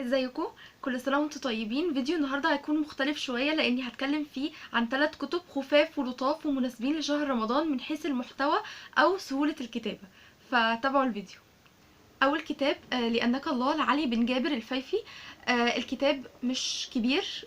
ازيكم؟ كل سنه وانتم طيبين. فيديو النهارده هيكون مختلف شويه لاني هتكلم فيه عن 3 كتب خفاف ولطاف ومناسبين لشهر رمضان من حيث المحتوى او سهوله الكتابه. فتابعوا الفيديو. اول كتاب لانك الله لعلي بن جابر الفيفي. الكتاب مش كبير،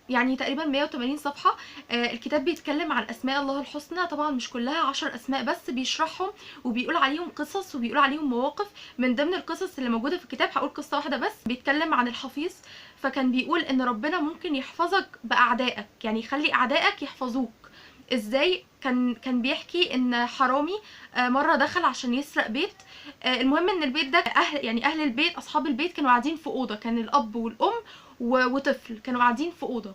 يعني تقريبا 180 صفحة. الكتاب بيتكلم عن أسماء الله الحسنى، طبعا مش كلها 10 أسماء بس، بيشرحهم وبيقول عليهم قصص وبيقول عليهم مواقف. من ضمن القصص اللي موجودة في الكتاب هقول قصة واحدة بس. بيتكلم عن الحفيظ، فكان بيقول إن ربنا ممكن يحفظك بأعدائك، يعني يخلي أعدائك يحفظوك. ازاي؟ كان بيحكي ان حرامي مره دخل عشان يسرق بيت. المهم ان البيت ده اهل البيت، اصحاب البيت كانوا قاعدين في اوضه، كان الاب والام وطفل كانوا قاعدين في اوضه.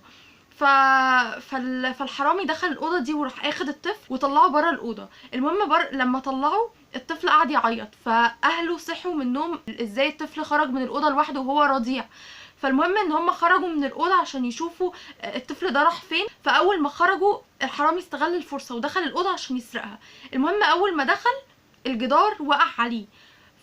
فالحرامي دخل الاوضه دي وراح اخد الطفل وطلعه بره الاوضه. المهم لما طلعه الطفل قعد يعيط، فاهله صحوا من النوم ازاي الطفل خرج من الاوضه لوحده وهو رضيع. فالمهم ان هم خرجوا من الاوضه عشان يشوفوا الطفل ده راح فين. فاول ما خرجوا الحرامي استغل الفرصه ودخل الاوضه عشان يسرقها. المهم اول ما دخل الجدار وقع عليه،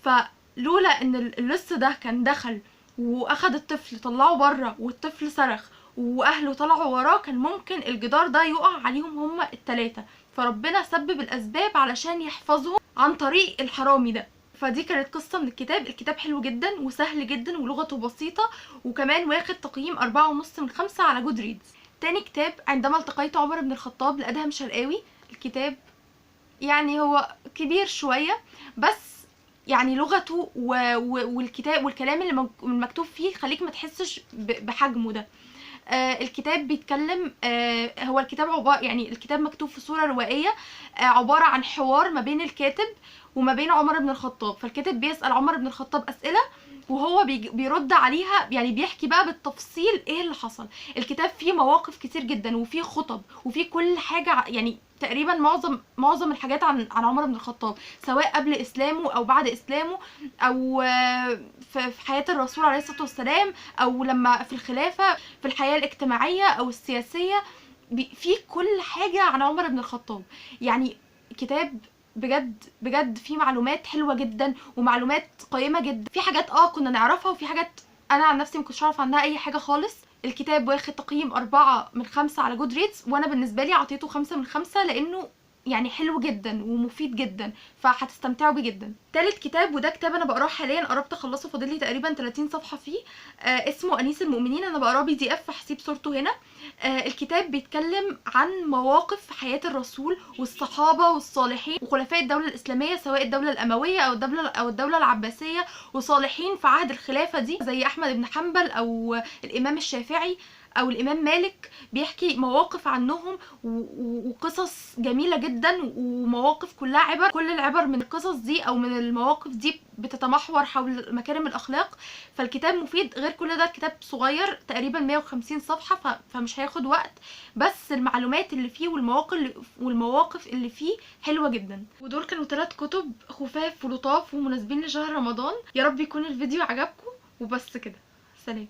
فلولا ان اللص ده كان دخل واخد الطفل طلعه بره والطفل صرخ واهله طلعوا وراه، كان ممكن الجدار ده يقع عليهم هما التلاتة. فربنا سبب الاسباب علشان يحفظهم عن طريق الحرامي ده. فدي كانت قصة من الكتاب. الكتاب حلو جدا وسهل جدا ولغته بسيطة، وكمان واخد تقييم 4.5 من 5 على جود ريدز. تاني كتاب عندما التقيت عمر بن الخطاب لأدهم شرقاوي. الكتاب يعني هو كبير شوية، بس يعني لغته والكتاب والكلام اللي مكتوب فيه خليك ما تحسش بحجمه ده. الكتاب بيتكلم، هو الكتاب يعني الكتاب مكتوب في صورة روائية، عبارة عن حوار ما بين الكاتب وما بين عمر بن الخطاب. فالكاتب بيسأل عمر بن الخطاب أسئلة وهو بيرد عليها، يعني بيحكي بقى بالتفصيل ايه اللي حصل. الكتاب فيه مواقف كتير جدا وفيه خطب وفيه كل حاجة، يعني تقريبا معظم الحاجات عن عمر بن الخطاب، سواء قبل اسلامه او بعد اسلامه، او في حياة الرسول عليه الصلاة والسلام، او لما في الخلافة، في الحياة الاجتماعية او السياسية. في كل حاجة عن عمر بن الخطاب. يعني كتاب بجد بجد فيه معلومات حلوة جدا ومعلومات قيمة جدا. في حاجات كنا نعرفها، وفي حاجات انا عن نفسي مكنتش اعرف عنها اي حاجة خالص. الكتاب واخد تقييم 4 من 5 على جود ريتس، وانا بالنسبة لي عطيته 5 من 5 لانه يعني حلو جدا ومفيد جدا، فهتستمتعوا بيه جدا. تالت كتاب، وده كتاب انا بقراه حاليا، قربت اخلصه، فاضل لي تقريبا 30 صفحه فيه. اسمه انيس المؤمنين، انا بقراه PDF فهسيب صورته هنا. الكتاب بيتكلم عن مواقف في حياه الرسول والصحابه والصالحين وخلفاء الدوله الاسلاميه، سواء الدوله الامويه او الدوله العباسيه، وصالحين في عهد الخلافه دي زي احمد بن حنبل او الامام الشافعي او الامام مالك. بيحكي مواقف عنهم وقصص جميلة جدا، ومواقف كلها عبر. كل العبر من القصص دي او من المواقف دي بتتمحور حول مكارم الاخلاق. فالكتاب مفيد. غير كل ده الكتاب صغير تقريبا 150 صفحة، فمش هياخد وقت، بس المعلومات اللي فيه والمواقف اللي فيه حلوة جدا. ودول كانوا 3 كتب خفاف ولطاف ومناسبين لشهر رمضان. يا رب يكون الفيديو عجبكم، وبس كده. سلام.